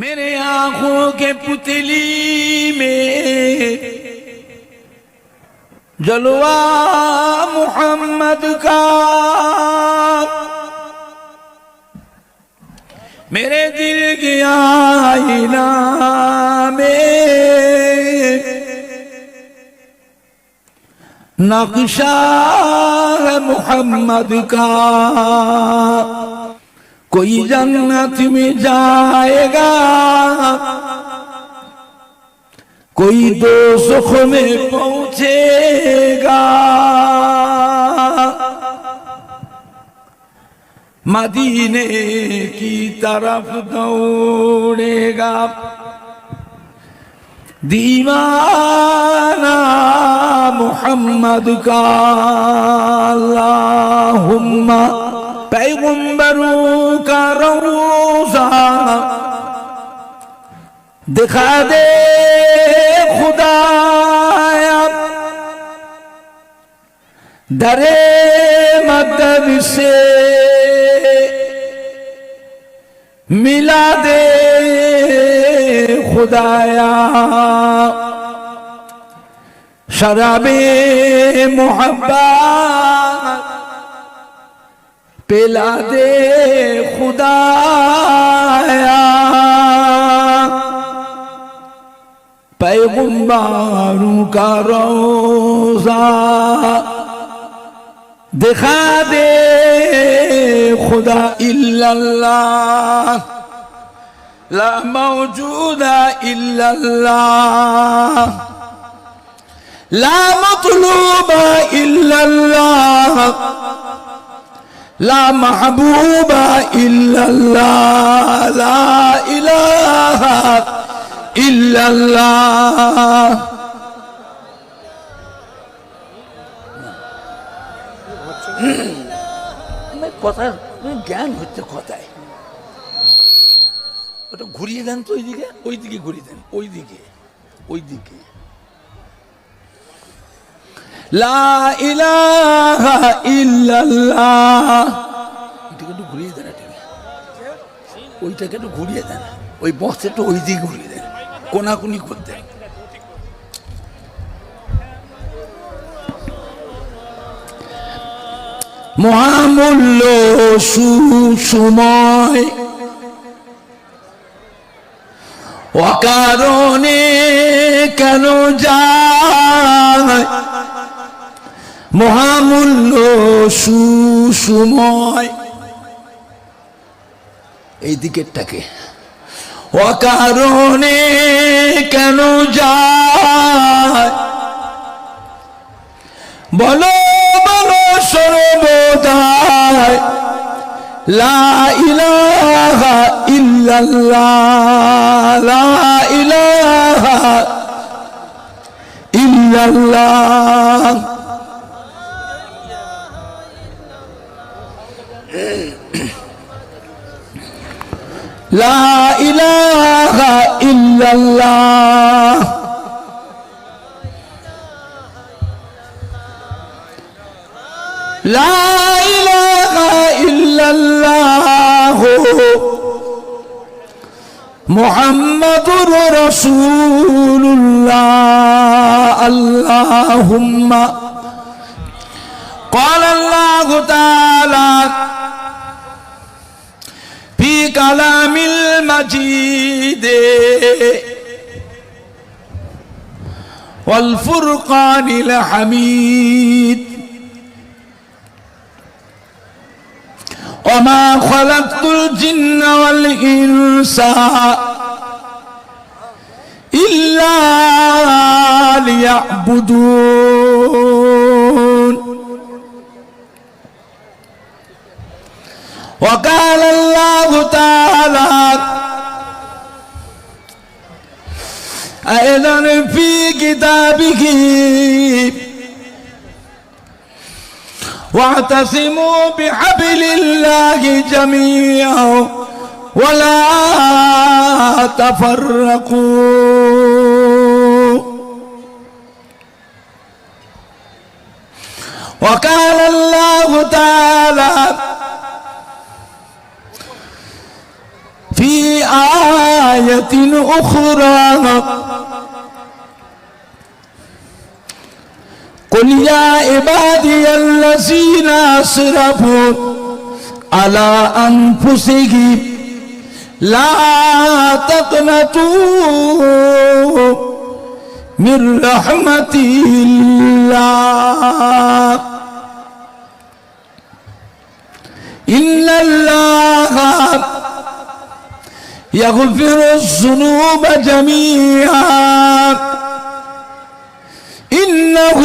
मेरे आंखों के पुतली में जलवा मोहम्मद का, मेरे दिल की आईना में नक्शा है मोहम्मद का। कोई जन्नत में जाएगा, कोई दोज़ख में पहुंचेगा। मदीने की तरफ दौड़ेगा दीवाना मोहम्मद का। अल्लाहुम्मा पैगंबरों का रोज़ा दिखा दे खुदाया, दरे मदद से मिला दे खुदाया। शराबे मोहब्बत पिला दे खुदाया। पैगंबरों का रोज़ा दिखा दे खुदा। इल्लल्लाह ला मौजूदा इल्लल्लाह, ला मतलूबा इल्लल्लाह, ला महबूबा इल्लल्लाह, ला इलाहा इल्लल्लाह। কথা জ্ঞান হচ্ছে কথায়, ওটা ঘুরিয়ে দেন তো ওইদিকে, ওইদিকে ঘুরিয়ে দেন, ওইদিকে ওইদিকে। লা ইলাহা ইল্লাল্লাহ, এটাকে একটু ঘুরিয়ে দেন, এটাকে ওইটাকে একটু ঘুরিয়ে দেন, ওই বক্সটা একটু ওইদিকে ঘুরিয়ে দেন, কোনাকুনি করতে। মহামূল্য সুসময় অকারণে কেন যায়, মহামূল্য সুসময় এই দিকেরটাকে অকারণে কেন যায়। বলো বলো সর্বদাই লা ইলাহা ইল্লাল্লাহ, লা ইলাহা ইল্লাল্লাহ। লা ইলাহা ইল্লাল্লাহ, লা ইলাহা ইল্লাল্লাহ মুহাম্মাদুর রাসূলুল্লাহ। আল্লাহুম্মা ক্বালা আল্লাহু তাআলা ফি কালামিল মাজিদ ওয়াল ফুরকানিল হামিদ। وما خلقت الجن والإنس إلا ليعبدون. وقال الله تعالى أيضا في كتابه واعتصموا بحبل الله جميعا ولا تفرقوا. وقال الله تعالى في آية أخرى قل يا عبادي الذين أسرفوا على أنفسهم لا تقنطوا من رحمة الله إن الله يغفر الذنوب جميعا إنه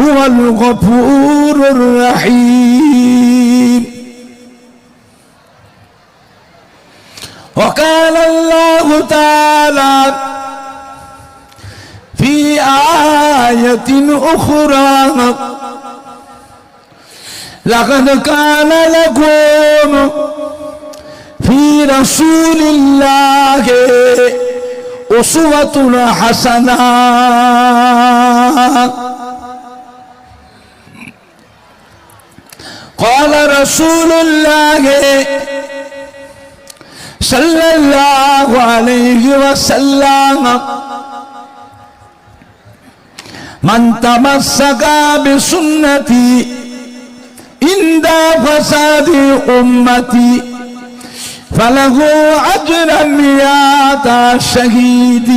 هو الغفور الرحيم وقال الله تعالى في آية أخرى لقد كان لكم في رسول الله أسوة حسنة قال رسول الله صلى الله عليه وسلم من تمسك بسنتي عند فساد أمتي فله أجر 100 شهيد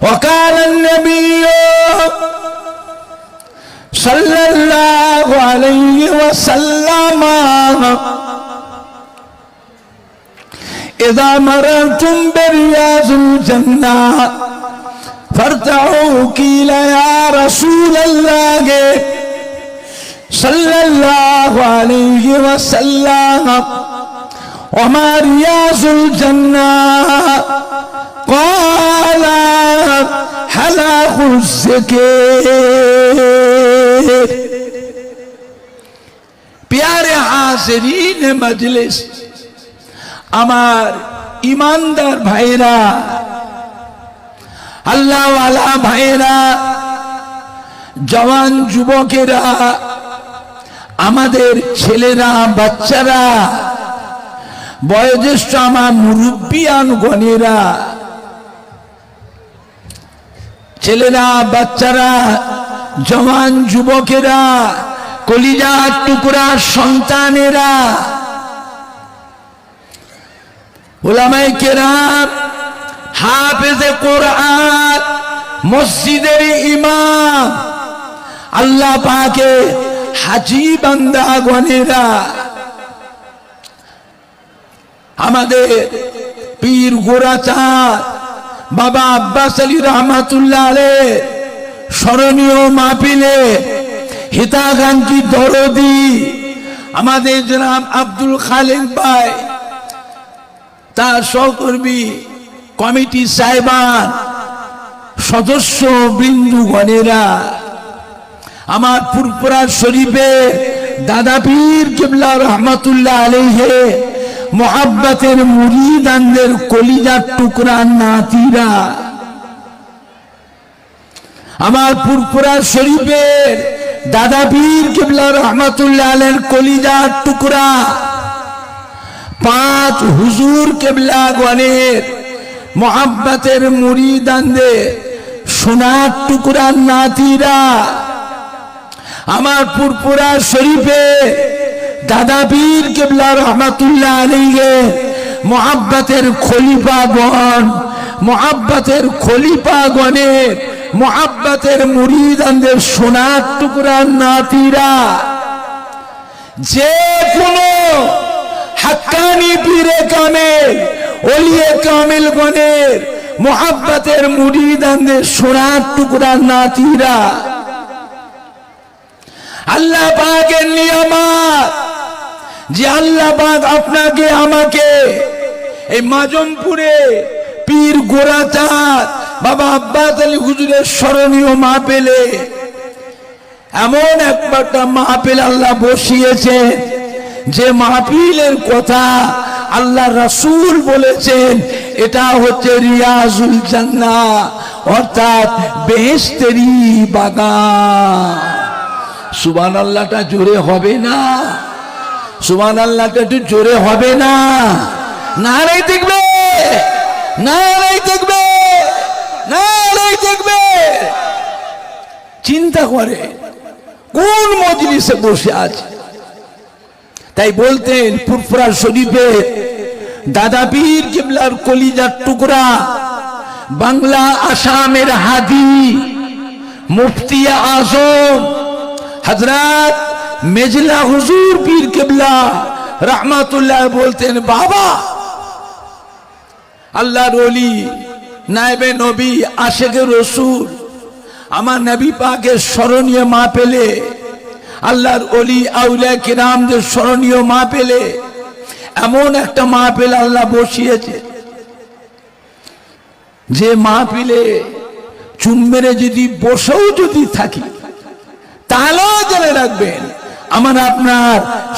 وقال النبي صلى الله عليه وسلم إذا مررتم برياض الجنة فارتعوا قيل يا رسول الله صلى الله عليه وسلم وما رياض الجنة قال حلاق الذكر प्यारे हाज़रीन मजलिस আমার ईमानदार भाईरा আল্লাহ ওয়ালা ভাইরা জওয়ান যুবকেরা আমাদের ছেলেরা বাচ্চারা বয়োজ্যেষ্ঠ আমার মুরব্বিয়ান গণেরা ছেলেরা বাচ্চারা জওয়ান যুবকেরা কলিজার টুকরা সন্তানেরা উলামায়ে কেরাম হাফেজে কোরআন মসজিদের ইমাম আল্লাহ পাকে হাজী বান্দাগণেরা আমাদের পীর গোরাচাঁদ বাবা আব্বাস আলী রহমাতুল্লাহ আলাইহ স্মরণীয় মাহফিলে হিতাকাঙ্ক্ষী দরদি আমাদের জনাব আব্দুল খালেক ভাই তার সহকর্মী কমিটি সাহেবান সদস্য বৃন্দুগণেরা আমার ফুরফুরা শরীফে দাদা পীর কিবলা রহমাতুল্লাহ আলাইহি মুহাব্বতের মুরিদানদের কলিজার টুকরা নাতিরা আমার ফুরফুরা শরীফের দাদা পীর কিবলা রহমাতুল্লাহ আলাইহির কলিজার টুকরা 5 হুজুর কিবলা গণের মুহাব্বতের মুরিদানদের সোনার টুকরা নাতিরা আমার ফুরফুরা শরীফে দাদা পীর কিবলা রহমাতুল্লাহ আলাইহি মুহাব্বতের খলিফাগণ মুহাব্বতের খলিফাগণের মুহাব্বতের মুরিদানদের সোনার টুকরা নাতিরা যে কোনো হাক্কানি পীরে কামেল ওলিয়ে কামেল গণের মুহাব্বতের মুরিদানদের সোনার টুকরা নাতিরা আল্লাহ পাকের নিয়ামত যে আল্লাহ পাক আপনাকে আমাকে এই মাজমপুরে পীর গোরাচাঁদ বাবা আব্বাস আলী হুজুরের স্মরণীয় মাহফিলে এমন একটা মাহফিল আল্লাহ বসিয়েছে যে মাহফিলের কথা আল্লাহ রাসূল বলেছেন এটা হচ্ছে রিয়াজুল জান্নাহ অর্থাৎ বেহেশতেরই বাগান সুবহানাল্লাহটা জোরে হবে না সুবহানাল্লাহটা একটু জোরে হবে না? নারাই দেখবে, নারাই দেখবে, নারাই দেখবে। চিন্তা করে কোন মজলিসে বসে আছে। তাই বলতেন ফুরফুরা শরীফে দাদা পীর কিবলার কলিজার টুকরা, বাংলা আসামের হাদি মুফতি আজম হযরত মেজলা হুজুর পীর কিবলা রাহমাতুল্লাহ বলতেন, বাবা আল্লাহর ওলি, নায়েবে নবী, আশিকে রাসূল, আমার নবী পাকের স্মরণীয় মা পেলে, আল্লাহর ওলি আউলিয়া কিরামদের স্মরণীয় মা পেলে, এমন একটা মা পেলে আল্লাহ বসিয়েছে, যে মা পেলে চুম মেরে যদি বসেও যদি থাকি, তাহলেও জেনে রাখবেন আমার আপনার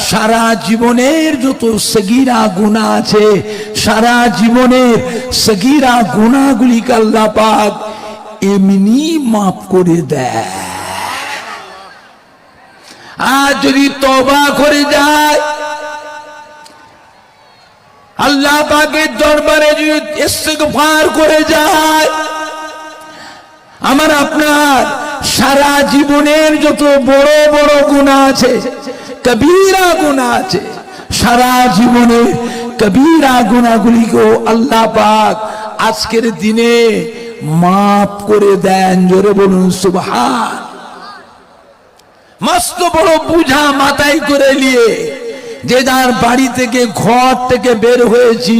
সারা জীবনের যত সগীরা গুনাহ আছে, সারা জীবনের সগীরা গুনাহগুলিকে আল্লাহ পাক এমনি মাফ করে দেয়। আর যদি তওবা করে যায়, আল্লাহ পাকের দরবারে যদি ইস্তিগফার করে যায়, আমার আপনার সারা জীবনের যত বড় বড় গুনাহ আছে, কবিরা গুনাহ আছে, সারা জীবনের কবিরা গুনাহগুলিকেও আল্লাহ পাক আজকের দিনে মাফ করে দেন। জোরে বলুন সুবহান। মস্ত বড় বুঝা মাথায় করে নিয়ে যে যার বাড়ি থেকে ঘর থেকে বের হয়েছি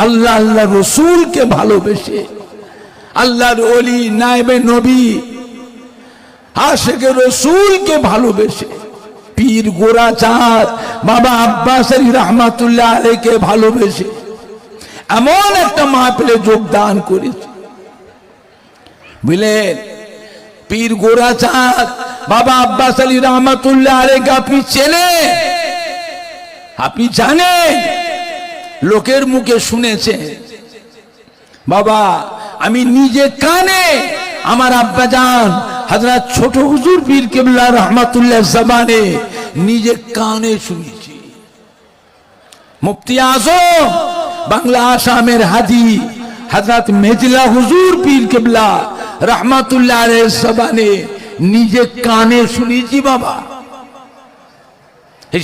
আল্লাহ আল্লাহ রসুলকে ভালোবেসে, আল্লাহর ওলি নায়েবে নবী আশিকে রসুলকে ভালোবেসে, পীর গোরাচাঁদ বাবা আব্বাস আলী রহমাতুল্লাহ আলাইহিকে ভালোবেসে এমন একটা মাহফিলে যোগদান করেছে। বুঝলেন, পীর গোরাচাঁদ বাবা আব্বাস আলী রহমাতুল্লাহ আলাইহিকে আপনি চেনেন, আপনি জানেন, লোকের মুখে শুনেছেন। বাবা আমি নিজে কানে আমার আব্বাজান হযরত ছোট হুজুর পীর কিবলা রহমাতুল্লাহ জবানে নিজে কানে শুনেছি। মুফতি আজম বাংলা আসামের হাদি হযরত মেজলা হুজুর পীর কিবলা রহমাতুল্লাহ আলাইহি জবানে নিজে কানে শুনেছি। বাবা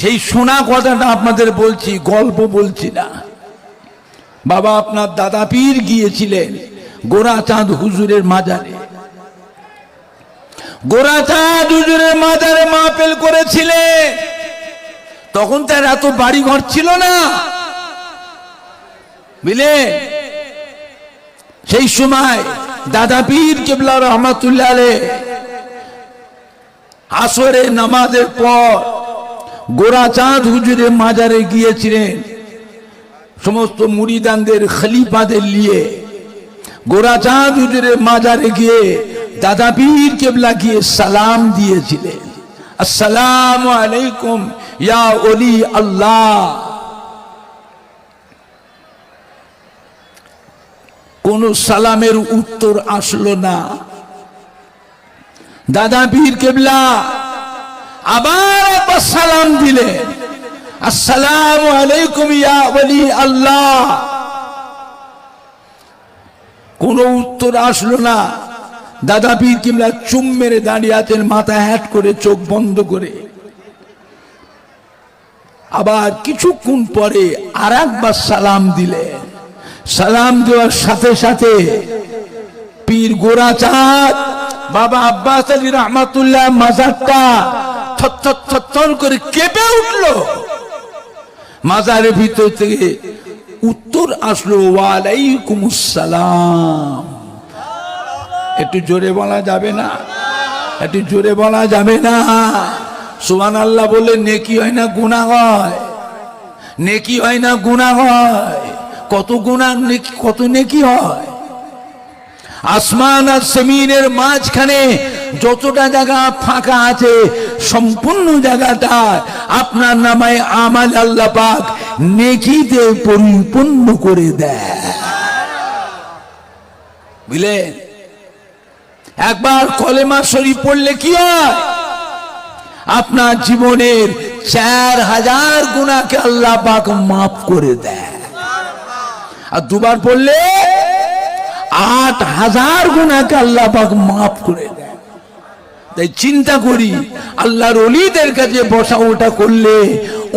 সেই শোনা কথাটা আপনাদের বলছি, গল্প বলছি না। বাবা আপনার দাদা পীর গিয়েছিলেন গোরাচাঁদ হুজুরের মাজারে, গোরাচাঁদ হুজুরের মাজারে মাহফিল করেছিলেন। তখন তার এত বাড়ি ঘর ছিল না, বুঝলে, সেই সময় দাদা পীর কিবলা রহমাতুল্লাহ আলাইহি আসরের নামাজের পর গোরাচাঁদ হুজুরের মাজারে গিয়েছিলেন সমস্ত মুরিদানদের খলিফাদের নিয়ে। গোরাচাঁদ হুজুরের মাজারে গিয়ে দাদা পীর কিবলা গিয়ে সালাম দিয়েছিলেন, আসসালামু আলাইকুম ইয়া ওলি আল্লাহ। কোন সালামের উত্তর আসলো না। দাদা পীর কিবলা আবার একবার সালাম দিলেন, আসসালামু আলাইকুম ইয়া ওলি আল্লাহ। কোনো উত্তর আসলো না। দাদা পীর কিবলা চুম মেরে দাঁড়িয়ে আছেন, মাথা হ্যাট করে, চোখ বন্ধ করে। আবার কিছুক্ষণ পরে আর একবার সালাম দিলেন। সালাম দেওয়ার সাথে সাথে পীর গোরাচাঁদ বাবা আব্বাস আলী রহমাতুল্লাহ মাজারটা থরথর থরথর করে কেঁপে উঠলো। মাজারের ভিতর থেকে উত্তর আসলো, ওয়ালাইকুম আসসালাম। একটু জোরে বলা যাবে না? একটু জোরে বলা যাবে না? সুবহানাল্লাহ বলে নেকি হয় না গুনাহ হয়? নেকি হয় না গুনাহ হয়? কত গুনাহ নেকি, কত নেকি হয়। আসমান আর জমিনের মাঝখানে যতটা জায়গা ফাঁকা আছে সম্পূর্ণ জায়গাটা আপনার নামে আমাল আল্লাহ পাক নেকিতে পরিপূর্ণ করে দেয়। বুঝলেন, একবার কলেমা শরীফ পড়লে কি হয়? আপনার জীবনের 4000 গুনাহকে আল্লাহ পাক মাফ করে দেয়, আর দুবার পড়লে 8000 গুনাহকে আল্লাহ পাক মাফ করে দেয়। তাই চিন্তা করি, আল্লাহর ওলিদের কাছে বসা ওঠা করলে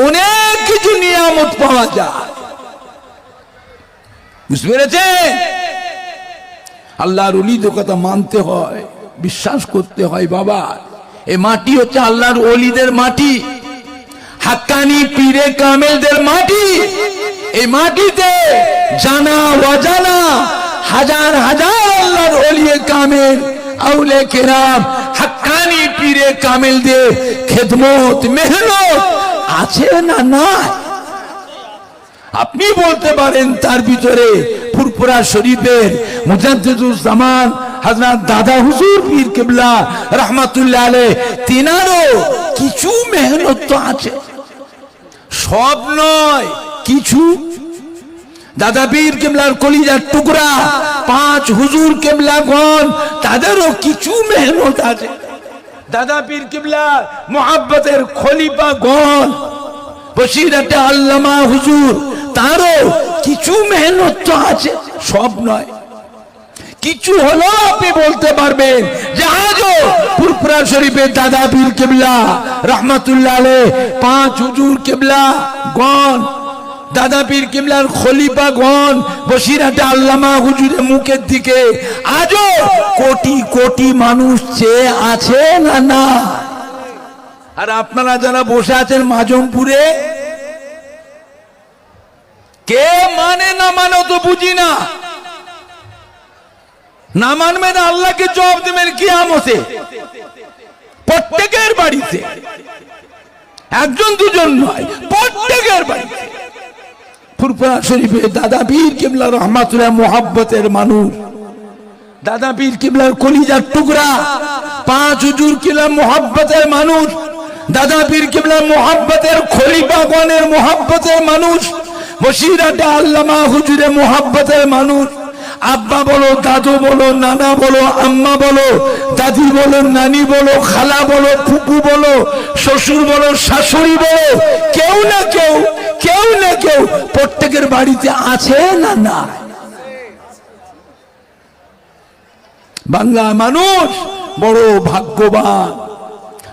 অনেক কিছু নিয়ামত পাওয়া যায়। বুঝতে পেরেছেন? আল্লাহর ওলিদের কথা মানতে হয়, বিশ্বাস করতে হয়। বাবা, এই মাটি হচ্ছে আল্লাহর ওলিদের মাটি, হাক্কানি পীরে কামেলদের মাটি। এই মাটিতে জানা অজানা হাজার হাজার আল্লাহর ওলি কামেল, আউলে কেরাম, হাক্কানি পীরে কামেলদের খেদমত মেহনত আছে না নাই? আপনি বলতে পারেন তার ভিতরে ফুরফুরা শরীফের মুজাদ্দিদুল জামান হযরত দাদা হুজুর পীর কিবলা রাহমাতুল্লাহ আলাইহি তিনারও কিছু মেহনত তো আছে, সব নয় কিছু। দাদা পীর কিবলার কলিজার টুকরা 5 হুজুর কিবলাগণ, তাদেরও কিছু মেহনত আছে। দাদা পীর কিবলার মুহাব্বতের খলিফাগণ বসিরাতে আল্লামা হুজুর, তারও কিছু মেহনত তো আছে, সব নয় কিছু। হলো আপনি বলতে পারবেন যে আজও ফুরফুরা শরীফের দাদা পীর কিবলা রাহমাতুল্লাহ আলাইহি 5 হুজুর কিবলা গণ, দাদা পীর কিবলার খলিফাগণ বসিরাতে আল্লামা হুজুরের মুখের দিকে আজও কোটি কোটি মানুষ চেয়ে আছে না না? আর আপনারা যারা বসে আছেন মাজমপুরে, কে মানে না মানে তো বুঝি না। না মানবেন আল্লাহকে জবাব দেবেন কিয়ামতে। প্রত্যেকের বাড়িতে, একজন দুজন নয়, প্রত্যেকের বাড়িতে ফুরফুরা শরীফে দাদা পীর কিবলা রহমাতুল্লাহ মুহাব্বতের মানুষ, দাদা পীর কিবলার কলিজার টুকরা 5 হুজুর কিবলা মুহাব্বতের মানুষ, দাদা পীর কিবলা মুহাব্বতের খলিফাগণের মুহাব্বতের মানুষ, বসিরাতে আল্লামা হুজুরের মুহাব্বতের মানুষ। আব্বা বলো, দাদু বলো, নানা বলো, আম্মা বলো, দাদি বলো, নানি বলো, খালা বলো, ফুপু বলো, শ্বশুর বলো, শাশুড়ি বলো, কেউ না কেউ, কেউ না কেউ প্রত্যেকের বাড়িতে আছে না না? বাংলা মানুষ বড় ভাগ্যবান।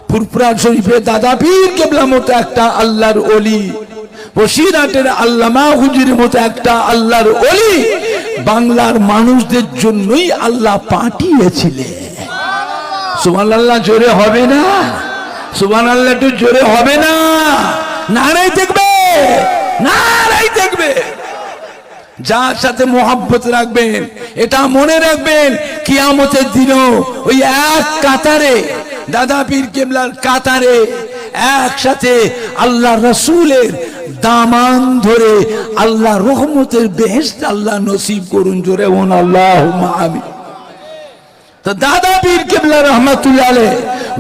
ফুরফুরা শরীফে দাদা পীর কিবলা মতো একটা আল্লাহর ওলি, বসিরাটের আল্লামা হুজুরের মতো একটা আল্লাহর ওলি বাংলার মানুষদের জন্যই আল্লাহ পাঠিয়েছিলেন। সুবহানাল্লাহ জোরে হবে না? সুবহানাল্লাহ একটু জোরে হবে না? নারাই দেখবে, নারাই দেখবে। যার সাথে মোহাব্বত রাখবেন, এটা মনে রাখবেন, কিয়ামতের দিনও ওই এক কাতারে, দাদা পীর কিবলার কাতারে একসাথে আল্লাহ রাসূলের দামান ধরে আল্লাহ রহমতের বেহেশত আল্লাহ নসিব করুন। জোরে বলুন আল্লাহুম্মা আমিন। তো দাদা পীর কিবলা রহমাতুল্লাহ আলাইহি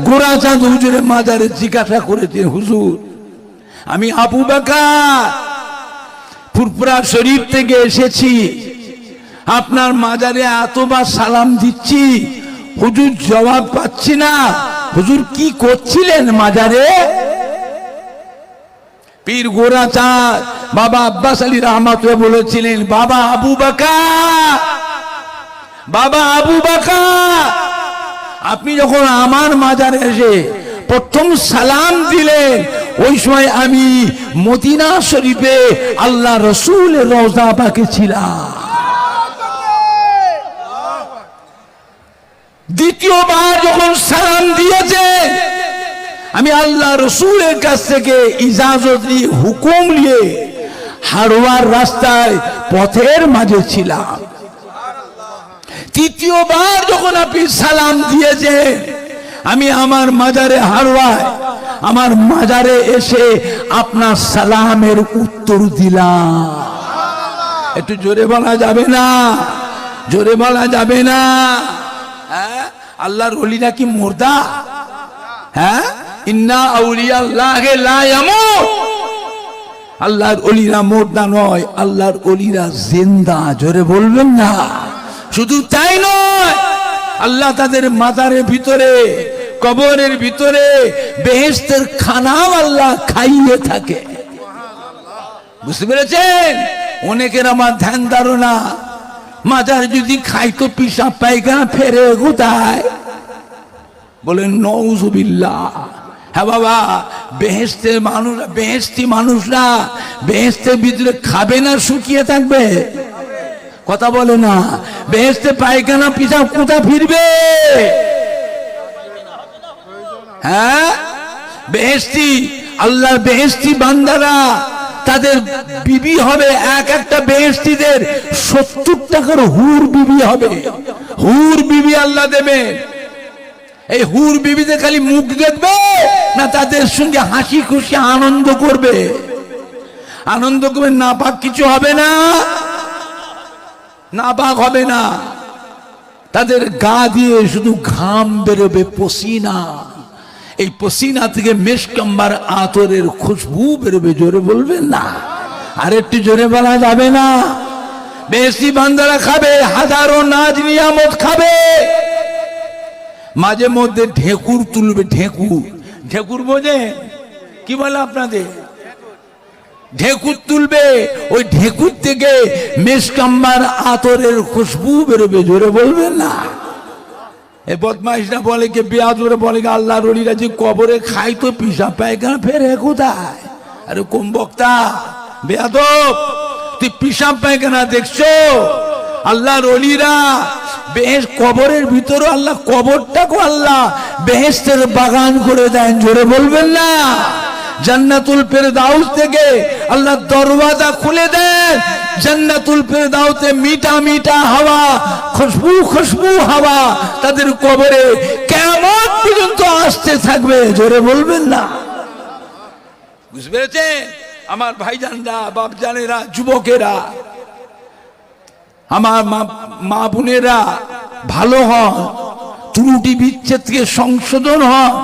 গোরাচাঁদ হুজুরের মাজারে জিজ্ঞাসা করেছেন, হুজুর আমি আবু বকর ফুরফুরা শরীফ থেকে এসেছি, আপনার মাজারে এতবার সালাম দিচ্ছি, হুজুর জবাব পাচ্ছি না, হুজুর কি করছিলেন মাজারে? পীর গোরাচাঁদ বাবা আব্বাস আলী রহমাতুল্লাহ বলেছিলেন, বাবা আবু বকর, বাবা আবু বকর, আপনি যখন আমার মাজারে এসে প্রথম সালাম দিলেন, ওই সময় আমি মদিনা শরীফে আল্লাহ রসুলের রওজা পাকে ছিলাম। দ্বিতীয়বার যখন সালাম দিয়েছে, আমি আল্লাহ রসুলের কাছ থেকে ইজাজত নিয়ে, হুকুম নিয়ে হারোয়ার রাস্তায় পথের মাঝে ছিলাম। তৃতীয়বার যখন আপনি সালাম দিয়েছেন, আমি আমার মাজারে হারোয়ায়, আমার মাজারে এসে আপনার সালামের উত্তর দিলাম। একটু জোরে বলা যাবে না? জোরে বলা যাবে না? হ্যাঁ, আল্লাহর ওলিরা কি মুর্দা? হ্যাঁ, ইন্না আউলিয়াল্লাহি লা ইয়ামুত। আল্লাহর ওলিরা মুর্দা নয়, আল্লাহর ওলিরা জিন্দা। জোরে বলবেন না? শুধু তাই নয়, আল্লাহ তাদের মাজারের ভিতরে কবরের ভিতরে বেহেশতের খানাও আল্লাহ খাইয়ে থাকে। বুঝতে পেরেছেন? অনেকের আমার ধ্যান ধারণা মাজার যদি খাইতো পিসাব পায়খানা ফেরে কোথায়? বলেন নউজুবিল্লাহ। হ্যাঁ বাবা, বেহেশতের মানুষরা, বেহেশতি মানুষরা বেহেশতের ভিতরে খাবে না শুকিয়ে থাকবে? কথা বলে না। বেহেশতে পায়খানা পিসাব কোথায় ফিরবে? হ্যাঁ, বেহেশতি আল্লাহর বেহেশতি বান্দারা তাদের বিবি হবে, এক একটা বেহেশতিদের 70 টাকার হুর বিবি হবে। হুর বিবি আল্লাহ দেবে। এই হুর বিবিতে খালি মুখ দেখবে না তাদের সঙ্গে হাসি খুশি আনন্দ করবে? আনন্দ করবে, না পাক কিছু হবে না, না পাক হবে না। তাদের গা দিয়ে শুধু ঘাম বেরোবে, পসিনা। এই পসিনা থেকে মেশকাম্বার আতরের খুশবু বেরোবে। জোরে বলবেন না, আর একটু জোরে বলা যাবে না? বেশি বান্দারা খাবে, হাজারো নাজ নিয়ামত খাবে, মাঝে মধ্যে ঢেকুর তুলবে। ঢেকুর, ঢেকুর বোঝে? কি বলে আপনাদের? ঢেকুর তুলবে। ওই ঢেকুর থেকে মেশকাম্বার আতরের খুশবু বেরোবে। জোরে বলবেন না? এই বদমাইশরা বলে কি, বেয়াদুরে বলে কি, আল্লাহর ওলিরা যে কবরে খাই তো পিসাব পায়খানা ফেরে কোথায়? আরে কোন বক্তা, বেয়াদব, তুই পিসাব পায়খানা দেখছো? আল্লাহর ওলিরা বেহেশত, কবরের ভিতরে আল্লাহ কবরটাকে আল্লাহ বেহেশতের বাগান করে দেন। জোরে বলবেন না? জান্নাতুল ফেরদাউস থেকে আল্লাহ দরওয়াজা খুলে দেন। জান্নাতুল ফেরদাউসে মিঠা মিঠা হাওয়া, খুশবু খুশবু হাওয়া তাদের কবরে কিয়ামত পর্যন্ত আসতে থাকবে। জোরে বলবেন না? বুঝতে পেরেছেন আমার ভাইজানরা, বাপজানেরা, যুবকেরা, আমার মা বোনেরা? ভালো হন, ত্রুটি বিচ্ছেদ থেকে সংশোধন হন,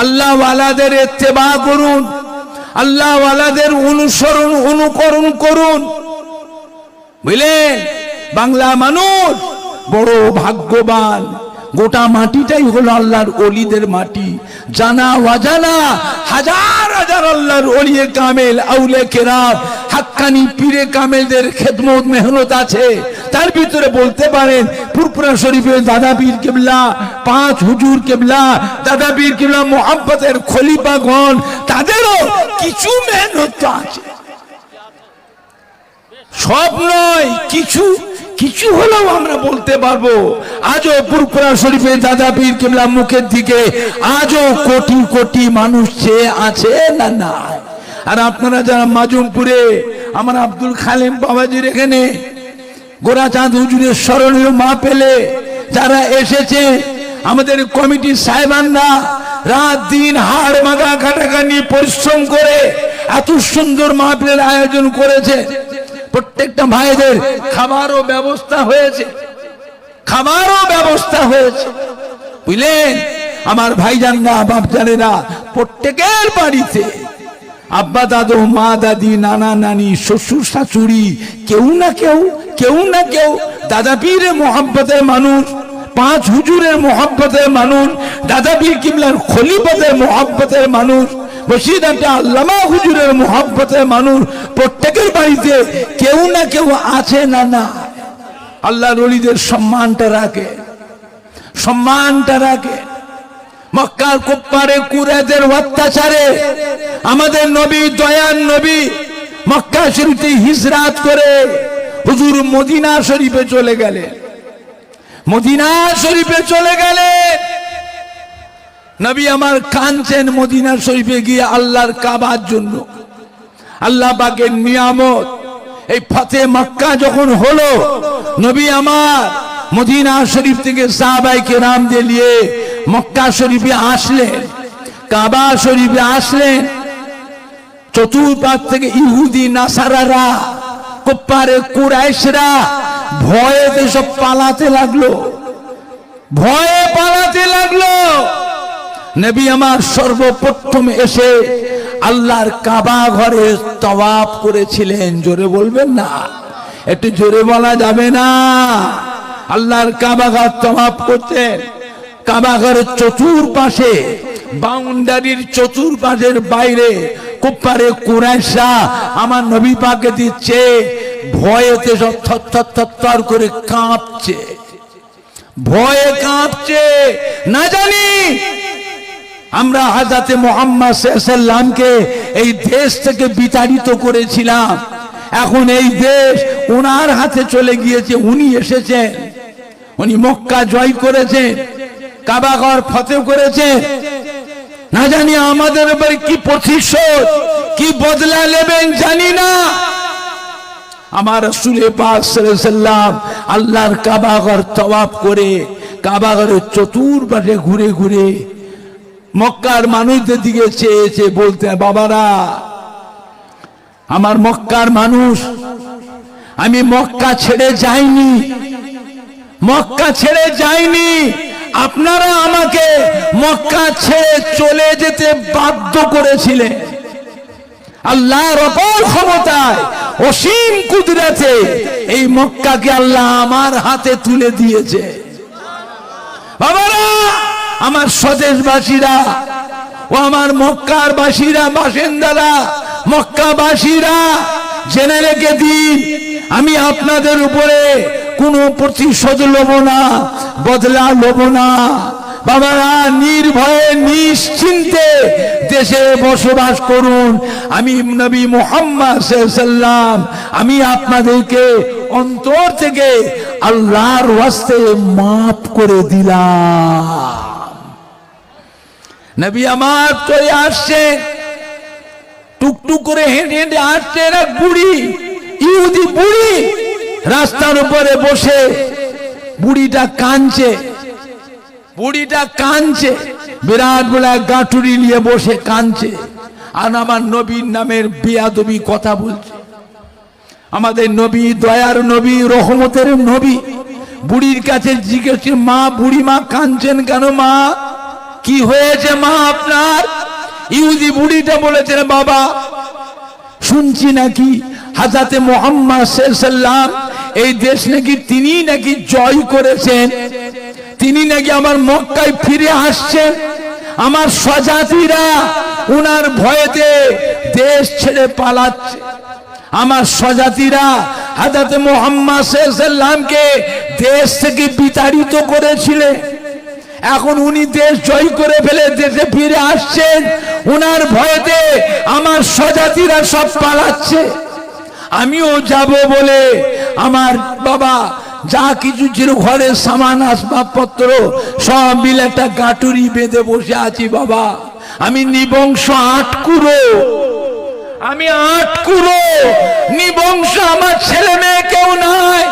আল্লাহ ওয়ালাদের ইত্তেবা করুন, আল্লাহ ওয়ালাদের অনুসরণ অনুকরণ করুন। বুঝলেন? বাংলা মানুষ বড় ভাগ্যবান। গোটা মাটিটাই হলো আল্লাহর ওলিদের মাটি। জানা অজানা হাজার হাজার আল্লাহর ওলিয়ে কামেল, আউলে কেরাম, হাক্কানি পীরে কামেলদের খেদমত মেহনত আছে। তার ভিতরে বলতে পারেন ফুরফুরা শরীফের দাদা পীর কেবলা, 5 হুজুর কেবলা, দাদা পীর কেবলা মুহাব্বতের খলিফাগণ, তাদেরও কিছু মেহনত আছে। সব নয়, কিছু কিছু হলেও আমরা বলতে পারবো। আজও ফুরফুরা শরীফের দাদা পীর কেবলা মুখের দিকে আজও কোটি কোটি মানুষ চেয়ে আছে না? না। আর আপনারা যারা মাজুমপুরে আমার আব্দুল খালেম বাবাজির এখানে গোরাচাঁদ হুজুরের স্মরণীয় মা পেলে যারা এসেছে, আমাদের কমিটির সাহেবানরা রাত দিন হাড় মাগা খাটাখানি পরিশ্রম করে এত সুন্দর মাহফিলের আয়োজন করেছে। প্রত্যেকটা ভাইদের খাবারও ব্যবস্থা হয়েছে, খাবারও ব্যবস্থা হয়েছে। বুঝলেন আমার ভাইজানরা, বাপজানেরা, প্রত্যেকের বাড়িতে আব্বা দাদু, মা দাদি, নানা নানি, শ্বশুর শাশুড়ি, কেউ না কেউ দাদা পীরের মোহাব্বতের মানুষ, 5 হুজুরের মোহাব্বতের মানুষ, দাদা পীর কিবলার খলিফাতের মোহাব্বতের মানুষ, বসিরহাটে আল্লামা হুজুরের মোহাব্বতের মানুষ, প্রত্যেকের বাড়িতে কেউ না কেউ আছে না? না। আল্লাহর ওলিদের সম্মানটা রাখে, সম্মানটা রাখে। মক্কার কুফফারে কুরাইশদের অত্যাচারে আমাদের নবী, দয়ার নবী, মক্কা শরীফে হিজরত করে হুজুর মদিনা শরীফে চলে গেলেন। মদিনা শরীফে চলে গেলেন। নবী আমার কাঁদছেন মদিনা শরীফে গিয়ে আল্লাহর কাবার জন্য। আল্লাহ পাকের নিয়ামত এই ফতে মক্কা যখন হলো, নবী আমার মদিনা শরীফ থেকে সাহাবায়ে কেরামদের নিয়ে মক্কা শরীফে আসলেন, কাবা শরীফে আসলেন। চতুর্পাশ থেকে ইহুদি নাসারারা, কুফফারে কুরাইশরা ভয়ে সব পালাতে লাগলো, ভয়ে পালাতে লাগলো। নবী আমার সর্বপ্রথম এসে আল্লাহর কাবা ঘরে তওয়াফ করেছিলেন। জোরে বলবেন না? একটু জোরে বলা যাবে না? আল্লাহর কাবা ঘর তওয়াফ করতেন। কাবাঘরের চতুর্পাশে, বাউন্ডারির চতুর্পাশের বাইরে কুফারে কুরাইশা আমার নবী পাককে দিচ্ছে, ভয়েতে সব থরথর করে কাঁপছে, ভয়ে কাঁপছে। না জানি আমরা হযরতে মুহাম্মদ সাল্লাল্লাহু আলাইহি ওয়াসাল্লামকে এই দেশ থেকে বিতাড়িত করেছিলাম, এখন এই দেশ ওনার হাতে চলে গিয়েছে, উনি এসেছেন, উনি মক্কা জয় করেছেন, কাবাঘর ফতেহ করেছেন। না জানি আমাদের উপর কি প্রতিশোধ, কি বদলা নেবেন জানি না। আমার রাসূল পাক সাল্লাল্লাহু আলাইহি ওয়াসাল্লাম আল্লাহর কাবাঘর তওয়াফ করে কাবাঘরের চতুর্পাশে ঘুরে ঘুরে মক্কার মানুষদের দিকে চেয়েছে, বলতে, বাবারা, আমার মক্কার মানুষ, আমি মক্কা ছেড়ে যাইনি, মক্কা ছেড়ে যাইনি, আপনারা আমাকে মক্কা ছেড়ে চলে যেতে বাধ্য করেছিলেন। আল্লাহর অপার ক্ষমতায়, অসীম কুদরতে এই মক্কাকে আল্লাহ আমার হাতে তুলে দিয়েছে। বাবারা, আমার স্বদেশবাসীরা ও আমার মক্কার বাসীরা, বাসিন্দারা, মক্কাবাসীরা, জেনে রেখে দিন, আমি আপনাদের উপরে কোনো প্রতিশোধ লব না, বদলা লব না। বাবারা, নির্ভয়ে নিশ্চিন্তে দেশে বসবাস করুন। আমি নবী মুহাম্মদ সাল্লাল্লাহু আলাইহি ওয়াসাল্লাম, আমি আপনাদেরকে অন্তর থেকে আল্লাহর ওয়াস্তে মাফ করে দিলাম। নবী আমার চলে আসছে, টুকটুক করে হেঁটে হেঁটে আসছে, এক বুড়ি, ইহুদি বুড়ি, রাস্তার উপরে বসে বুড়িটা কাঁদছে, বুড়িটা কাঁদছে, বিরাট বলে গাঁটুরি নিয়ে বসে কাঁদছে, আর আমার নবীর নামের বেয়াদবি কথা বলছে। আমাদের নবী, দয়ার নবী, রহমতের নবী, বুড়ির কাছে জিজ্ঞেস, মা, বুড়ি মা কাঁদছেন কেন? মা, কি হয়েছে মা আপনার? ইহুদি বুড়িটা বলেছেন, বাবা, শুনছি নাকি হযরতে মুহাম্মদ সাল্লাল্লাহু আলাইহি ওয়াসাল্লাম এই দেশ নাকি তিনি নাকি জয় করেছেন, তিনি নাকি আমার মক্কায় ফিরে আসছেন, আমার স্বজাতিরা উনার ভয়েতে দেশ ছেড়ে পালাচ্ছে, আমার স্বজাতিরা হযরতে মুহাম্মদ সাল্লাল্লাহু আলাইহি ওয়াসাল্লামকে দেশ থেকে বিতাড়িত করেছিলেন, এখন উনি দেশ জয় করে ফেলে দেশে ফিরে আসছেন, উনার ভয়েতে আমার স্বজাতিরা সব পালাচ্ছে, আমিও যাব বলে আমার বাবা যা কিছু ছিল ঘরের সামান আসবাবপত্র সব মিলে একটা গাঁটুরি বেঁধে বসে আছি। বাবা, আমি নিবংশ আটকুড়ো, আমি আটকুড়ো নিবংশ, আমার ছেলে মেয়ে কেউ নাই,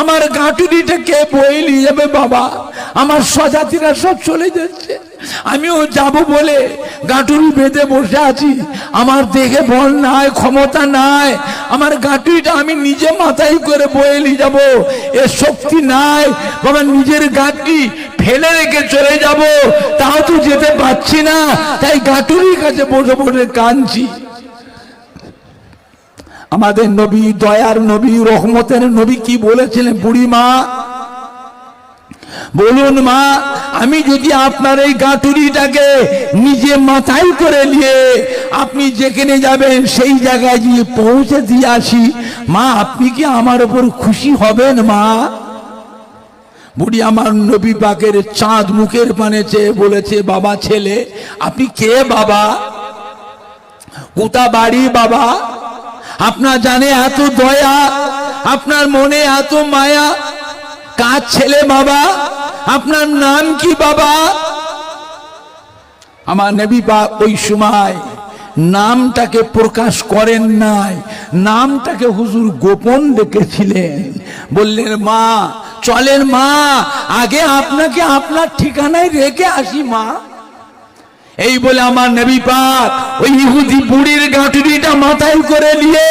আমার গাঁটুরিটা কে বয়ে নিয়ে যাবে? বাবা, আমার স্বজাতিরা সব চলে যাচ্ছে, আমিও যাব বলে গাঁটুরি বেঁধে বসে আছি, আমার দেখে বল নাই, ক্ষমতা নাই, আমার গাঁটুরিটা আমি নিজে মাথায় করে বয়ে নিয়ে যাবো এ শক্তি নাই। বাবা, নিজের গাঁটুরি ফেলে রেখে চলে যাব, তাও তো যেতে পারছি না, তাই গাঁটুরির কাছে বসে বসে কাঁদছি। আমাদের নবী, দয়ার নবী, রহমতের নবী কি বলেছিলেন? বুড়ি মা, বলুন মা, আমি যদি আপনার এই গাঁটুরিটাকে নিজে মাথায় করে নিয়ে আপনি যেখানে যাবেন সেই জায়গায় গিয়ে পৌঁছে দিয়ে আসি, মা, আপনি কি আমার উপর খুশি হবেন? মা, বুড়ি আমার নবী পাকের চাঁদ মুখের পানে চেয়ে বলেছে, বাবা, ছেলে, আপনি কে বাবা? কোথা বাড়ি বাবা? আপনার জানে এত দয়া, আপনার মনে এত মায়া, কার ছেলে বাবা? আপনার নাম কি বাবা? আমার নবী পাক ওই সময় নামটাকে প্রকাশ করেন নাই, নামটাকে হুজুর গোপন রেখেছিলেন। বললেন, মা চলেন মা, আগে আপনাকে আপনার ঠিকানায় রেখে আসি মা। এই বলে আমার নবী পাক ওই ইহুদি বুড়ির গাঁটুরিটা মাথায় করে নিয়ে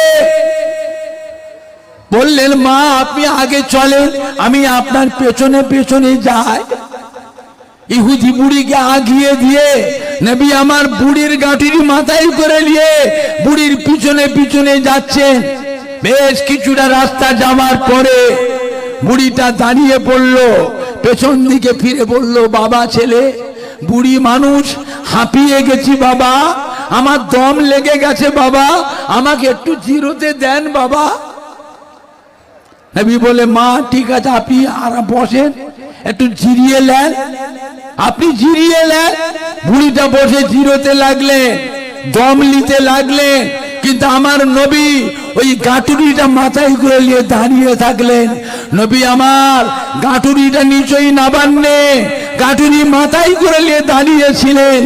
বললেন, মা আপনি আগে চলেন, আমি আপনার পেছনে পেছনে যাই। ইহুদি বুড়িকে আগিয়ে দিয়ে নবী আমার বুড়ির গাঁটুরি মাথায় করে নিয়ে বুড়ির পিছনে পিছনে যাচ্ছেন। বেশ কিছুটা রাস্তা যাওয়ার পরে বুড়িটা দাঁড়িয়ে পড়লো, পেছন দিকে ফিরে বলল, বাবা ছেলে, বুড়ি মানুষ, হাঁপিয়ে গেছি বাবা, আমার দম লেগে গেছে বাবা, আমাকে একটু জিরোতে দেন বাবা। নবী বলে, মা ঠিক আছে, আপনি আর বসেন, একটু জিরিয়ে নেন। আপনি জিরিয়ে নেন। বুড়িটা বসে জিরোতে লাগলেন, দম নিতে লাগলেন। কিন্তু আমার নবী ওই গাঁটুরিটা মাথায় করে নিয়ে দাঁড়িয়ে থাকলেন। নবী আমার গাঁটুরিটা নিচেই নাবান্নে, গাঁটুরি মাথায় করে নিয়ে দাঁড়িয়েছিলেন।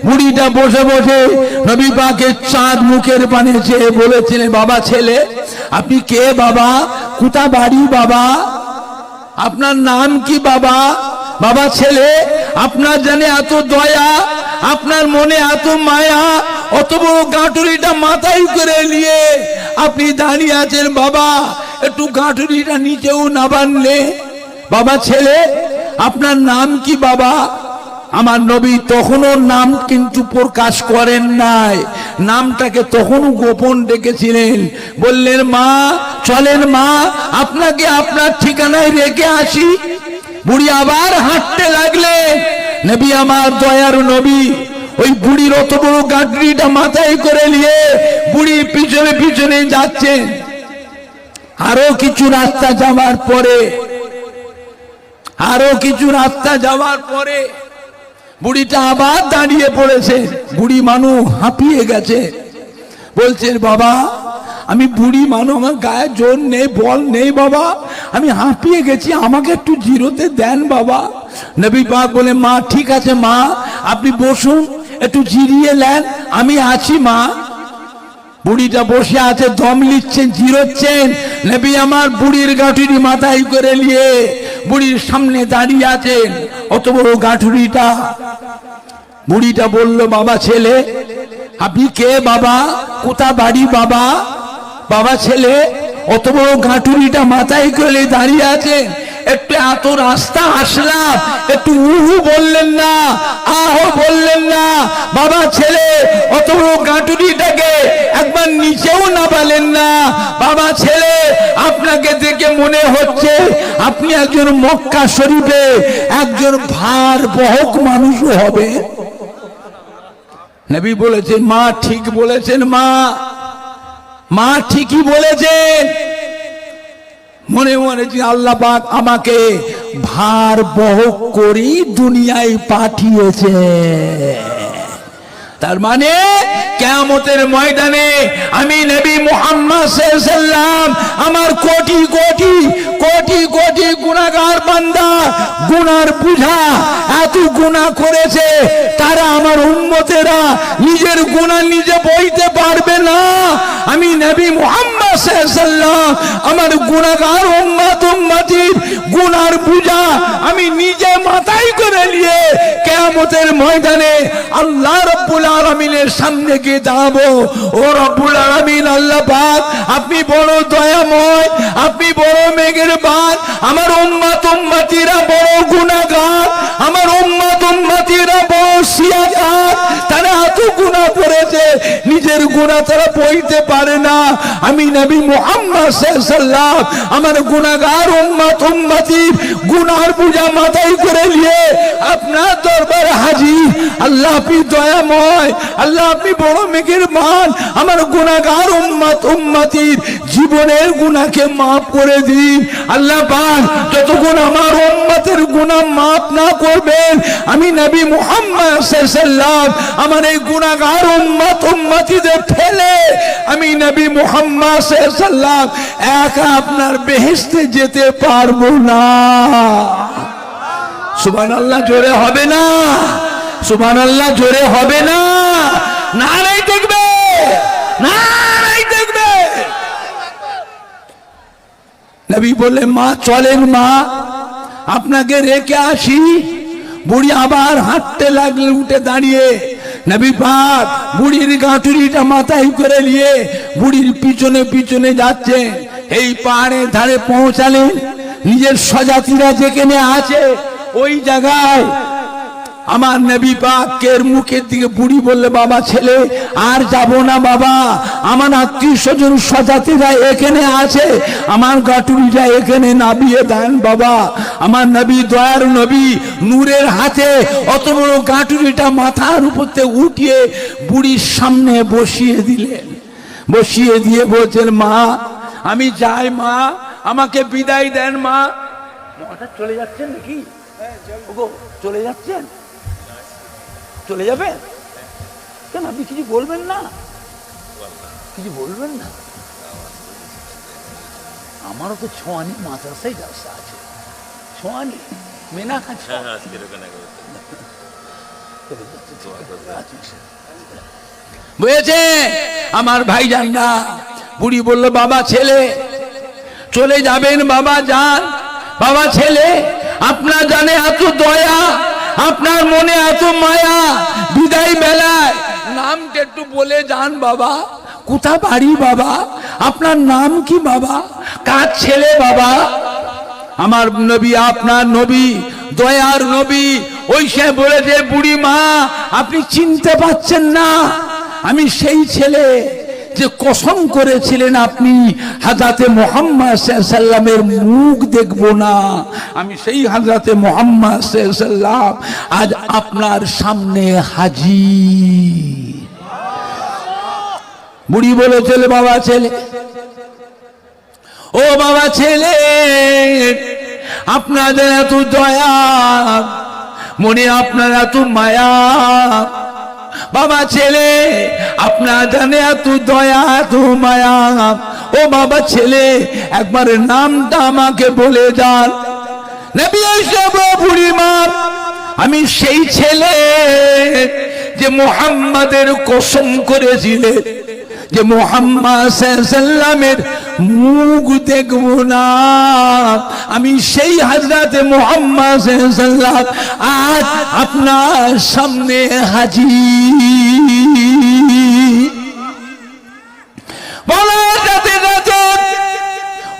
বুড়িটা বসে বসে নবী পাকের চাঁদ মুখের পানে চেয়ে বলেছিলেন, বাবা ছেলে, আপনি কে বাবা? কোথা বাড়ি বাবা? আপনার নাম কি বাবা? বাবা ছেলে, আপনার জানে এত দয়া, আপনার মনে এত মায়া, অত বড় গাঁটুরিটা মাথায় করে নিয়ে আপনি দাঁড়িয়ে আছেন বাবা, একটু গাঁটুরিটা নিচেও নাবানলে। বাবা ছেলে, আপনার নাম কি বাবা? আমার নবী তখনও নাম কিন্তু প্রকাশ করেন নাই, নামটাকে তখনও গোপন রেখেছিলেন। বললেন, মা চলেন মা, আপনাকে আপনার ঠিকানায় রেখে আসি। বুড়ি আবার হাঁটতে লাগলেন। নবী আমার দয়ার নবী ওই বুড়ির অত বড় গাঁটুরিটা মাথায় করে নিয়ে বুড়ির পিছনে পিছনে যাচ্ছেন। আরো কিছু রাস্তা যাওয়ার পরে বুড়িটা আবার দাঁড়িয়ে পড়েছে। বুড়ি মানুষ হাঁপিয়ে গেছে, বলছে, বাবা আমি বুড়ি মানুষ, আমার গায়ে জোর নেই, বল নেই বাবা, আমি হাঁপিয়ে গেছি, আমাকে একটু জিরোতে দেন বাবা। নবী পাক বলে, মা ঠিক আছে মা, আপনি বসুন, একটু জিরিয়ে নেন, আমি আছি মা। বুড়িটা বসে আছে, দম নিচ্ছেন, জিরোচ্ছেন। নবী আমার বুড়ির গাঁটুরি মাথায় করে নিয়ে বুড়ির সামনে দাঁড়িয়ে আছেন, অত বড় গাঁটুরিটা। বুড়িটা বলল, বাবা ছেলে, আপনি কে বাবা? কোথা বাড়ি বাবা? বাবা ছেলে, অত বড় গাঁটুরিটা মাথায় করে দাঁড়িয়ে আছেন, একটু এত রাস্তা আসলাম, একটু উহু বললেন না, আহ বললেন না। বাবা ছেলে, অত বড় গাঁটুরিটাকে একবার নিচেও নামালেন না। বাবা ছেলে, আপনাকে দেখে মনে হচ্ছে আপনি একজন মক্কা শরীফে একজন ভার বহক মানুষও হবে। নবী বলেছেন, মা ঠিক বলেছেন, মা ঠিকই বলেছেন। মনে মনে আল্লাহ পাক আমাকে ভার বহক করি দুনিয়ায় পাঠিয়েছে। তার মানে কিয়ামতের ময়দানে আমি নবী মুহাম্মদ সাল্লাল্লাহু আলাইহি সাল্লাম, আমার কোটি কোটি কোটি কোটি গুনাহগার বান্দা, গুনার বোঝা এত গুনাহ করেছে, তারা আমার উম্মতেরা নিজের গুনাহ নিজে বইতে পারবে না। আমি নবী মুহাম্মদ সাল্লাল্লাহু আলাইহি সাল্লাম আমার গুনাহগার উম্মতির গুনার বোঝা আমি নিজে মাথায় করে নিয়ে কিয়ামতের ময়দানে আল্লাহ রাব্বুল আলামিনের সামনে গিয়ে দাঁড়াবো। ও রব্বুল আলামিন, আল্লাহ পাক আপনি বড় দয়াময়, আপনি বড় মেহেরবান। আমার উম্মতিরা বড় গুনাহগার, আমার উম্মতিরা বড় সিয়াগার, তারা এত গুনাহ করেছে, নিজের গুনাহ তারা বইতে পারে না। আমি নবী মুহাম্মদ সাল্লাল্লাহু আলাইহি সাল্লাম আমার গুনাহগার উম্মতির গুনার বোঝা মাথায় করে নিয়ে আপনার দরবারে হাজির। আল্লাহ আপনি দয়াময়, আল্লাহ আপনি বড় মেহেরবান। আমার গুনাহগার উম্মতির জীবনের গুনাহকে মাফ করে দিন। আল্লাহ পাক যতক্ষণ আমার উম্মতের গুনাহ মাফ না করবেন, আমি নবী মুহাম্মদ সাল্লাল্লাহু আলাইহি সাল্লাম আমার এই গুনাহগার উম্মতিদের ফেলে আমি নবী মুহাম্মদ সাল্লাল্লাহু আলাইহি সাল্লাম একা আপনার বেহেশতে যেতে পারবো না। সুবহানাল্লাহ জোরে হবে না? সুবহানাল্লাহ জোরে হবে না? নারায়ে তাকবীর, নারায়ে তাকবীর। নবী বলে, মা চলেন মা, আপনাকে রেখে আসি। বুড়ি আবার হাঁটতে লাগলেন, উঠে দাঁড়িয়ে। নবী পাক বুড়ির গাঁটুরিটা মাথায় করে নিয়ে বুড়ির পিছনে পিছনে যাচ্ছে। এই পাহাড়ের ধারে পৌঁছালেন, নিজের স্বজাতিরা যেখানে আছে ওই জায়গায় আমার নবী পাকের মুখের দিকে বুড়ি বললে, বাবা ছেলে আর যাব না বাবা, আমার আত্মীয় স্বজন স্বজাতিরা এখানে আছে, আমার গাটুরিটা এখানে নামিয়ে দেন বাবা। আমার নবী, দয়ার নবী, নূরের হাতে অত বড় গাটুরিটা মাথার উপর থেকে উঠিয়ে বুড়ির সামনে বসিয়ে দিলেন। বসিয়ে দিয়ে বলছেন, মা আমি যাই মা, আমাকে বিদায় দেন মা। হঠাৎ চলে যাচ্ছেন নাকি? চলে যাচ্ছেন? চলে যাবেন কেন? আপনি কিছু বলবেন না? কিছু বলবেন না? আমারও তো ছোঁয়ানি মাদ্রাসায় ব্যবসা আছে, ছোঁয়ানি মেনা খাচ্ছে। বুঝেছে আমার ভাইজানরা? বুড়ি বলল, বাবা ছেলে চলে যাবেন, বাবা যান। বাবা ছেলে, আপনার জানে এত দয়া, আপনার মনে এত মায়া, বিদায় বেলায় নামটা একটু বলে যান বাবা। কোথা বাড়ি বাবা? আপনার নাম কি বাবা? কার ছেলে বাবা? আমার নবী, আপনার নবী, দয়ার নবী, ওই সে বলেছে, বুড়ি মা আপনি চিনতে পারছেন না, আমি সেই ছেলে যে কসম করেছিলেন আপনি হযরতে মুহাম্মদ সাল্লাল্লাহু আলাইহি ওয়াসাল্লামের মুখ দেখব না, আমি সেই হযরতে মুহাম্মদ সাল্লাল্লাহু আলাইহি ওয়াসাল্লাম আজ আপনার সামনে হাজির। বুড়ি বলেছিল, বাবা ছেলে, ও বাবা ছেলে, আপনাদের এত দয়া, মনে আপনার এত মায়া, বাবা ছেলে আপনার জানে এত দয়া এত মায়া, ও বাবা ছেলে একবার নামটা আমাকে বলে যান। নবী সাহেব, বুড়ি মা, আমি সেই ছেলে যে মুহাম্মাদের কসম করেছিলেন যে মুহাম্মদ সাল্লাল্লাহু আলাইহি ওয়াসাল্লামের মুখ দেখব না, আমি সেই হযরতে মুহাম্মদ সাল্লাল্লাহু আলাইহি ওয়াসাল্লাম আজ আপনার সামনে হাজির। বলার সাথে সাথে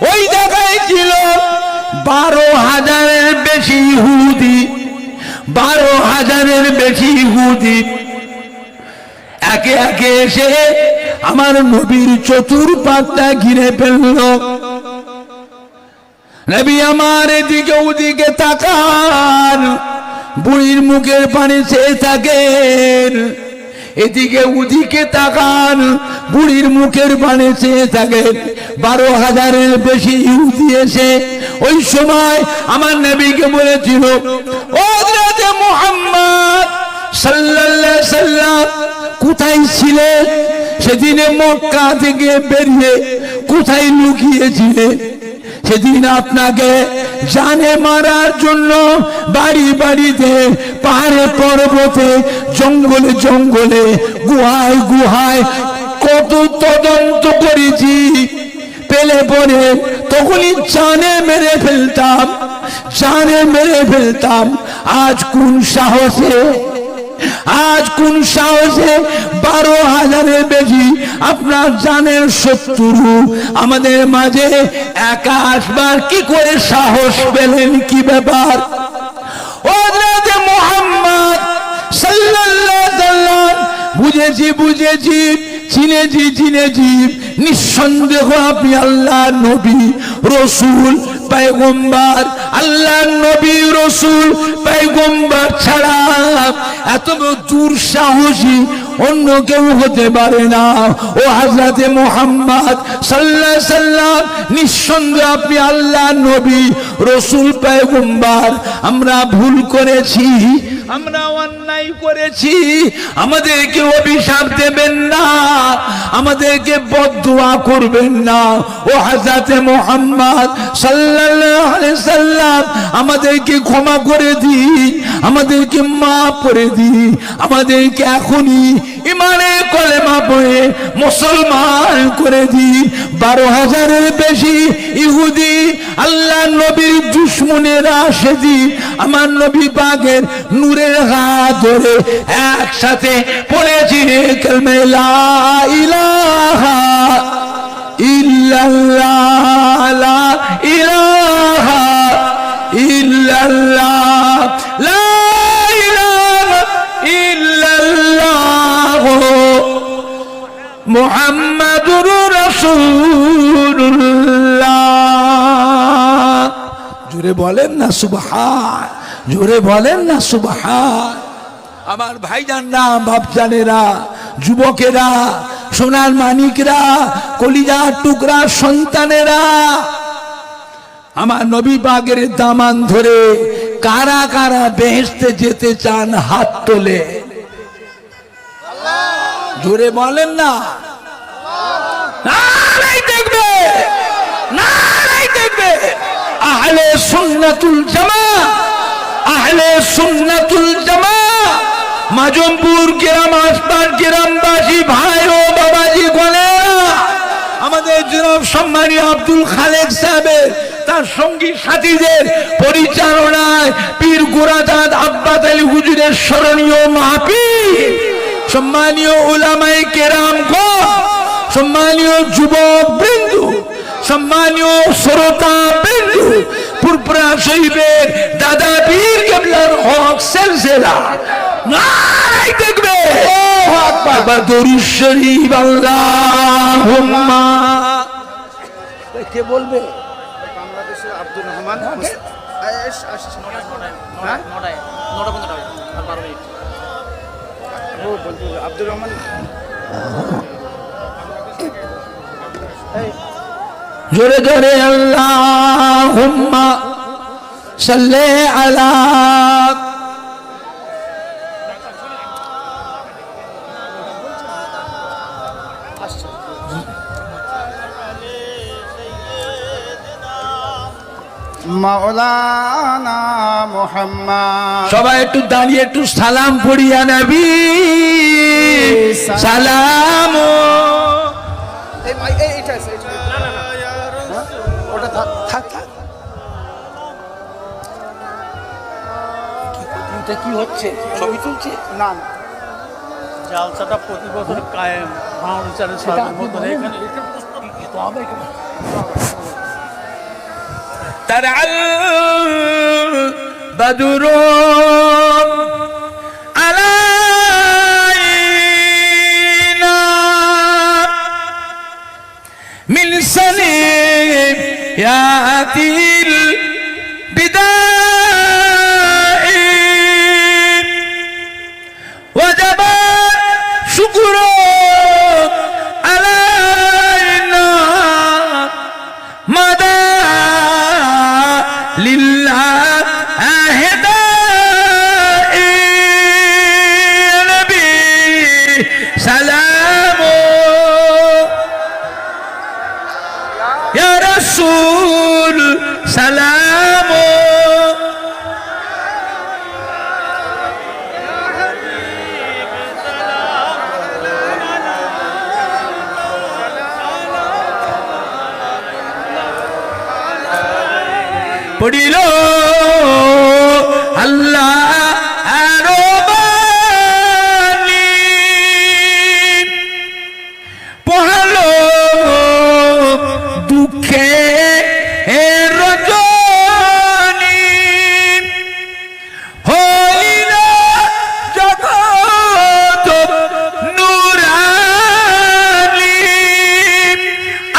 ওই জায়গায় ছিল 12,000-এর বেশি ইহুদি, 12,000-এর বেশি ইহুদি একে একে এসে আমার নবীর চতুর্পাশটা ঘিরে ফেলল। নবী আমার এদিকে ওদিকে তাকান, বুড়ির মুখের পানে চেয়ে থাকেন, এদিকে ওদিকে তাকান, বুড়ির মুখের পানে চেয়ে থাকেন। 12,000-এর বেশি ইহুদি এসে ওই সময় আমার নবীকে বলেছিল, ও হযরত মুহাম্মদ সাল্লাল্লাহু আলাইহি ওয়াসাল্লাম কোথায় ছিলেন? সেদিনে মক্কা থেকে বেরিয়ে কোথায় লুকিয়েছিলেন? সেদিন আপনাকে জানে মারার জন্য বাড়ি বাড়িতে, পাহাড়ে পর্বতে, জঙ্গলে জঙ্গলে, গুহায় গুহায় কত তদন্ত করেছি, পেলে পরে তখনই জানে মেরে ফেলতাম, জানে মেরে ফেলতাম। আজ কোন সাহসে, আজ কোন সাহসে 12,000-এর বেশি আপনার জানের শত্রু আমাদের মাঝে একা আসবার কি করে সাহস পেলেন? কি ব্যাপার? ও হযরত মুহাম্মদ সাল্লাল্লাহু আলাইহি ওয়াসাল্লাম, বুঝেছি বুঝেছি, চিনেছি চিনেছি, নিঃসন্দেহ আপনি আল্লাহর নবী রাসূল পয়গম্বর। আল্লাহর নবী রাসূল পয়গম্বর ছাড়া এত দুঃসাহসী অন্য কেউ হতে পারে না। ও হযরতে মুহাম্মদ সাল্লাল্লাহু আলাইহি ওয়াসাল্লাম, নিঃসন্দেহ আপনি আল্লাহর নবী রাসূল পয়গম্বর। আমরা ভুল করেছি, আমরা অন্যায় করেছি, আমাদেরকে অভিশাপ দেবেন না, আমাদেরকে বদদুয়া করবেন না। ও হযরতে মুহাম্মদ সাল্লাল্লাহু আলাইহি ওয়াসাল্লাম, আমাদেরকে ক্ষমা করে দিন, আমাদেরকে মাফ করে দিন, আমাদেরকে এখনই ইমানে কলেমা পড়ে মুসলমান করে দিন। 12,000-এর বেশি ইহুদি আল্লাহ নবীর দুশমনেরা সেদিন আমার নবী পাকের নূরের হাত ধরে একসাথে পড়েছি কালেমা লা ইলাহা ইল্লাল্লাহ, লা ইলাহা ইল্লাল্লাহ, লা ইলাহা মুহাম্মাদুর রাসূলুল্লাহ। জোরে বলেন না সুবহান, জোরে বলেন না সুবহান। আমার ভাইজানরা, বাপজানেরা, যুবকেরা, সোনার মানিকরা, কলিজার টুকরা সন্তানেরা, আমার নবী পাকের দামান ধরে কারা কারা বেহেশতে যেতে চান হাত তোলে। জোরে বলেন না। নারায়ে দেখবে, নারায়ে দেখবে। আহলে সুন্নাতুল জামাত, আহলে সুন্নাতুল জামাত, মাজমপুর গ্রাম, আশপাশ গ্রামবাসী ভাই ও বাবাজি গণেরা, আমাদের জনাব সম্মানীয় আব্দুল খালেক সাহেবের তার সঙ্গী সাথীদের পরিচালনায় পীর গোরাজাদ আব্বাস আলী হুজুরের স্মরণীয় মাহফিল, সম্মানীয় উলামায়ে কেরামগণ, সম্মানীয় যুবক বৃন্দ, সম্মানীয় শ্রোতা বৃন্দ, পুরপুরা শরীফের দাদা পীর কেবলার হক সিলসিলা, নারায়ে দেখবে। আল্লাহু আকবার। দরুদ শরীফ আল্লাহুম্মা। কে বলবে? বাংলাদেশের আব্দুর রহমান আব্দুর রহমান। জোরে জোরে আল্লাহুম্মা সাল্লি আলা। মাওলানা মুহাম্মদ। সবাই একটু দাঁড়িয়ে একটু সালাম পড়িয়া নবী সালাম। ওটা থাক থাক থাক। এটা কি হচ্ছে? ছবি তুলছে না, জালসাটা প্রতি বছর কায়েম বাউন্সারের সেটা সাথে মতো এখানে তো হবে তারাল বদরুম আলাইনা মিন সানিয়াতিল বিদাই ওয়াজাব শুকরু আলাইনা মাদা লিল্লাহ আহদাই নবী সালাম ইয়া রাসূল সালাম। পড়িল আল্লাহ আরো বাণী, পড়ালো দুঃখে রজনী, হইল জগৎ নূরানী,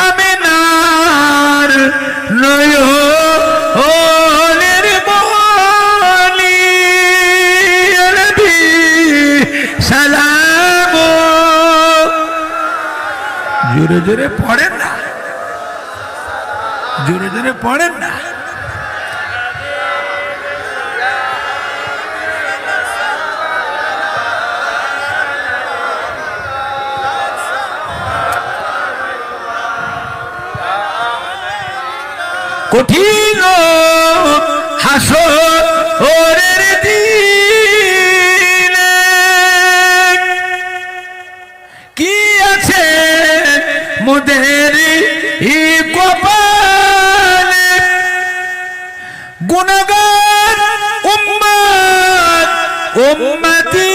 আমিনার নয়ন জোরে জোরে পড়েন না, জোরে জোরে পড়েন না। কঠিন হাসরের দিনে কি আছে মোদের কপালে, গুনাহগার উম্মত উম্মতি